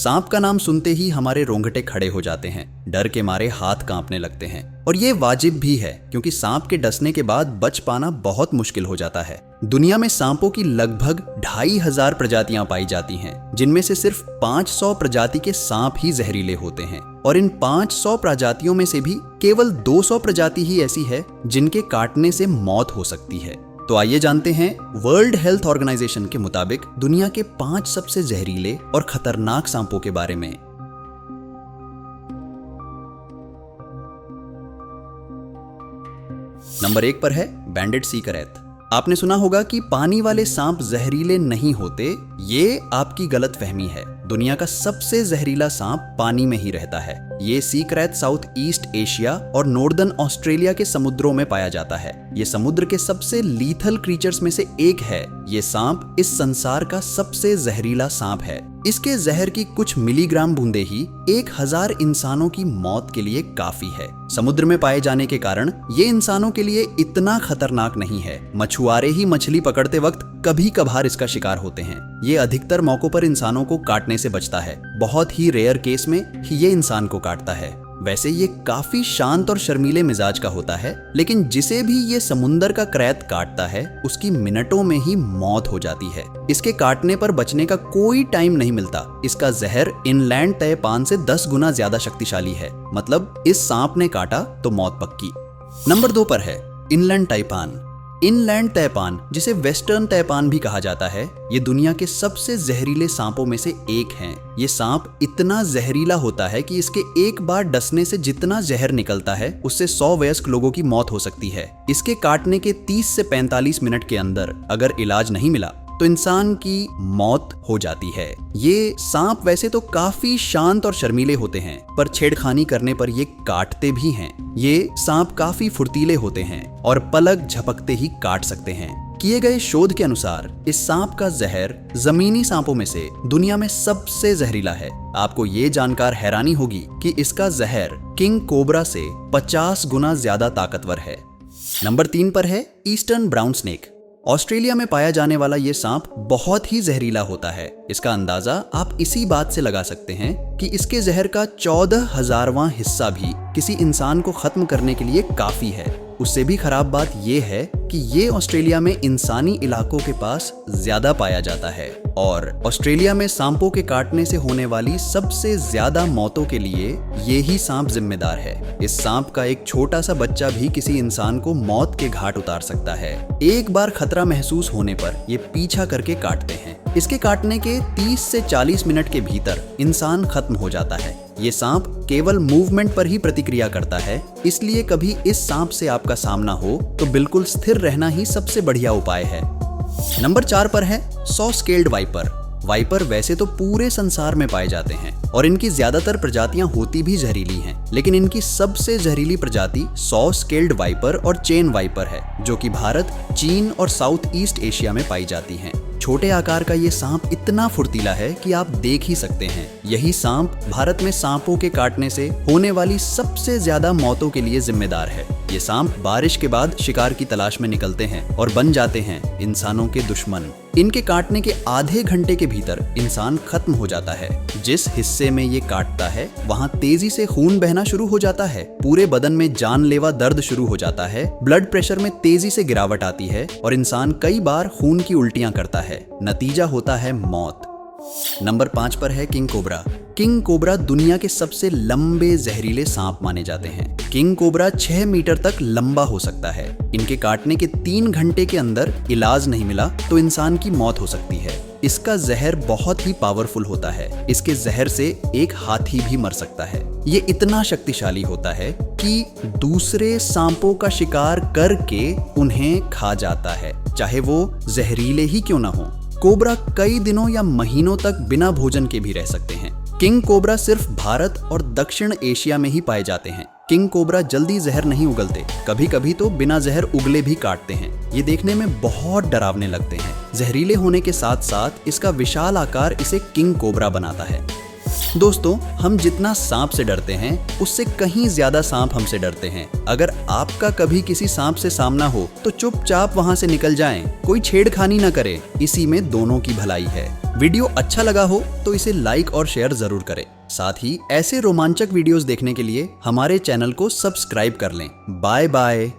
सांप का नाम सुनते ही हमारे रोंगटे खड़े हो जाते हैं, डर के मारे हाथ कांपने लगते हैं। और ये वाजिब भी है क्योंकि सांप के डसने के बाद बच पाना बहुत मुश्किल हो जाता है। दुनिया में सांपों की लगभग 2500 प्रजातियां पाई जाती हैं, जिनमें से सिर्फ 500 प्रजाति के सांप ही जहरीले होते हैं। और इन 500 प्रजातियों में से भी केवल 200 प्रजाति ही ऐसी है जिनके काटने से मौत हो सकती है। तो आइए जानते हैं वर्ल्ड हेल्थ ऑर्गेनाइजेशन के मुताबिक दुनिया के 5 सबसे जहरीले और खतरनाक सांपों के बारे में। नंबर 1 पर है बैंडेड सी करैत। आपने सुना होगा कि पानी वाले सांप जहरीले नहीं होते। ये आपकी गलतफहमी है। दुनिया का सबसे जहरीला सांप पानी में ही रहता है। ये सी करैत साउथ ईस्ट एशिया और नॉर्दर्न ऑस्ट्रेलिया के समुद्रों में पाया जाता है। ये समुद्र के सबसे लीथल क्रीचर्स में से एक है। ये सांप इस संसार का सबसे जहरीला सांप है। इसके जहर की कुछ मिलीग्राम बूंदे ही 1000 इंसानों की मौत के लिए काफी है। समुद्र में पाए जाने के कारण ये इंसानों के लिए इतना खतरनाक नहीं है। मछुआरे ही मछली पकड़ते वक्त कभी कभार इसका शिकार होते हैं। ये अधिकतर मौकों पर इंसानों को काटने से बचता है। बहुत ही रेयर केस में ही ये इंसान को काटता है। वैसे ये काफी शांत और शर्मीले मिजाज का होता है, लेकिन जिसे भी ये समुंदर का करैत काटता है उसकी मिनटों में ही मौत हो जाती है। इसके काटने पर बचने का कोई टाइम नहीं मिलता। इसका जहर इनलैंड तैपान से 10 गुना ज्यादा शक्तिशाली है। मतलब इस सांप ने काटा तो मौत पक्की। नंबर 2 पर है इनलैंड तैपान। इनलैंड तैपान, जिसे वेस्टर्न तैपान भी कहा जाता है, ये दुनिया के सबसे जहरीले सांपों में से एक हैं। ये सांप इतना जहरीला होता है कि इसके एक बार डसने से जितना जहर निकलता है उससे 100 वयस्क लोगों की मौत हो सकती है। इसके काटने के 30 से 45 मिनट के अंदर अगर इलाज नहीं मिला तो इंसान की मौत हो जाती है। ये सांप वैसे तो काफी शांत और शर्मीले होते हैं, पर छेड़खानी करने पर ये काटते भी हैं। ये सांप काफी फुर्तीले होते हैं और पलक झपकते ही काट सकते हैं। किए गए शोध के अनुसार इस सांप का जहर जमीनी सांपों में से दुनिया में सबसे जहरीला है। आपको ये जानकर हैरानी होगी कि इसका जहर किंग कोबरा से 50 गुना ज्यादा ताकतवर है। नंबर 3 पर है ईस्टर्न ब्राउन स्नेक। ऑस्ट्रेलिया में पाया जाने वाला ये सांप बहुत ही जहरीला होता है। इसका अंदाजा आप इसी बात से लगा सकते हैं कि इसके जहर का 14,000वां हिस्सा भी किसी इंसान को खत्म करने के लिए काफी है। उससे भी खराब बात यह है कि ये ऑस्ट्रेलिया में इंसानी इलाकों के पास ज्यादा पाया जाता है और ऑस्ट्रेलिया में सांपों के काटने से होने वाली सबसे ज्यादा मौतों के लिए ये ही सांप जिम्मेदार है। इस सांप का एक छोटा सा बच्चा भी किसी इंसान को मौत के घाट उतार सकता है। एक बार खतरा महसूस होने पर ये पीछा करके काटते हैं। इसके काटने के 30 से 40 मिनट के भीतर इंसान खत्म हो जाता है। ये सांप केवल मूवमेंट पर ही प्रतिक्रिया करता है, इसलिए कभी इस सांप से आपका सामना हो तो बिल्कुल स्थिर रहना ही सबसे बढ़िया उपाय है। नंबर 4 पर है सॉ स्केल्ड वाइपर। वाइपर वैसे तो पूरे संसार में पाए जाते हैं और इनकी ज्यादातर प्रजातियां होती भी जहरीली हैं, लेकिन इनकी सबसे जहरीली प्रजाति सॉ स्केल्ड वाइपर और चेन वाइपर है, जो कि भारत, चीन और साउथ ईस्ट एशिया में पाई जाती हैं। छोटे आकार का ये सांप इतना फुर्तीला है कि आप देख ही सकते हैं। यही सांप भारत में सांपों के काटने से होने वाली सबसे ज्यादा मौतों के लिए जिम्मेदार है। ये सांप बारिश के बाद शिकार की तलाश में निकलते हैं और बन जाते हैं इंसानों के दुश्मन। इनके काटने के आधे घंटे के भीतर इंसान खत्म हो जाता है। जिस हिस्से में ये काटता है वहाँ तेजी से खून बहना शुरू हो जाता है। पूरे बदन में जानलेवा दर्द शुरू हो जाता है। ब्लड प्रेशर में तेजी से गिरावट आती है और इंसान कई बार खून की उल्टियां करता है। नतीजा होता है मौत। नंबर 5 पर है किंग कोबरा। किंग कोबरा दुनिया के सबसे लंबे जहरीले सांप माने जाते हैं। किंग कोबरा 6 मीटर तक लंबा हो सकता है। इनके काटने के 3 घंटे के अंदर इलाज नहीं मिला तो इंसान की मौत हो सकती है। इसका जहर बहुत ही पावरफुल होता है। इसके जहर से एक हाथी भी मर सकता है। ये इतना शक्तिशाली होता है कि दूसरे सांपों का शिकार करके उन्हें खा जाता है, चाहे वो जहरीले ही क्यों ना हो। कोबरा कई दिनों या महीनों तक बिना भोजन के भी रह सकते हैं। किंग कोबरा सिर्फ भारत और दक्षिण एशिया में ही पाए जाते हैं। किंग कोबरा जल्दी जहर नहीं उगलते, कभी कभी तो बिना जहर उगले भी काटते हैं। ये देखने में बहुत डरावने लगते हैं। जहरीले होने के साथ साथ इसका विशाल आकार इसे किंग कोबरा बनाता है। दोस्तों, हम जितना सांप से डरते हैं उससे कहीं ज्यादा सांप हमसे डरते हैं। अगर आपका कभी किसी सांप से सामना हो तो चुपचाप वहां से निकल जाएं, कोई छेड़खानी न करें, इसी में दोनों की भलाई है। वीडियो अच्छा लगा हो तो इसे लाइक और शेयर जरूर करें। साथ ही ऐसे रोमांचक वीडियोस देखने के लिए हमारे चैनल को सब्सक्राइब कर लें। Bye bye.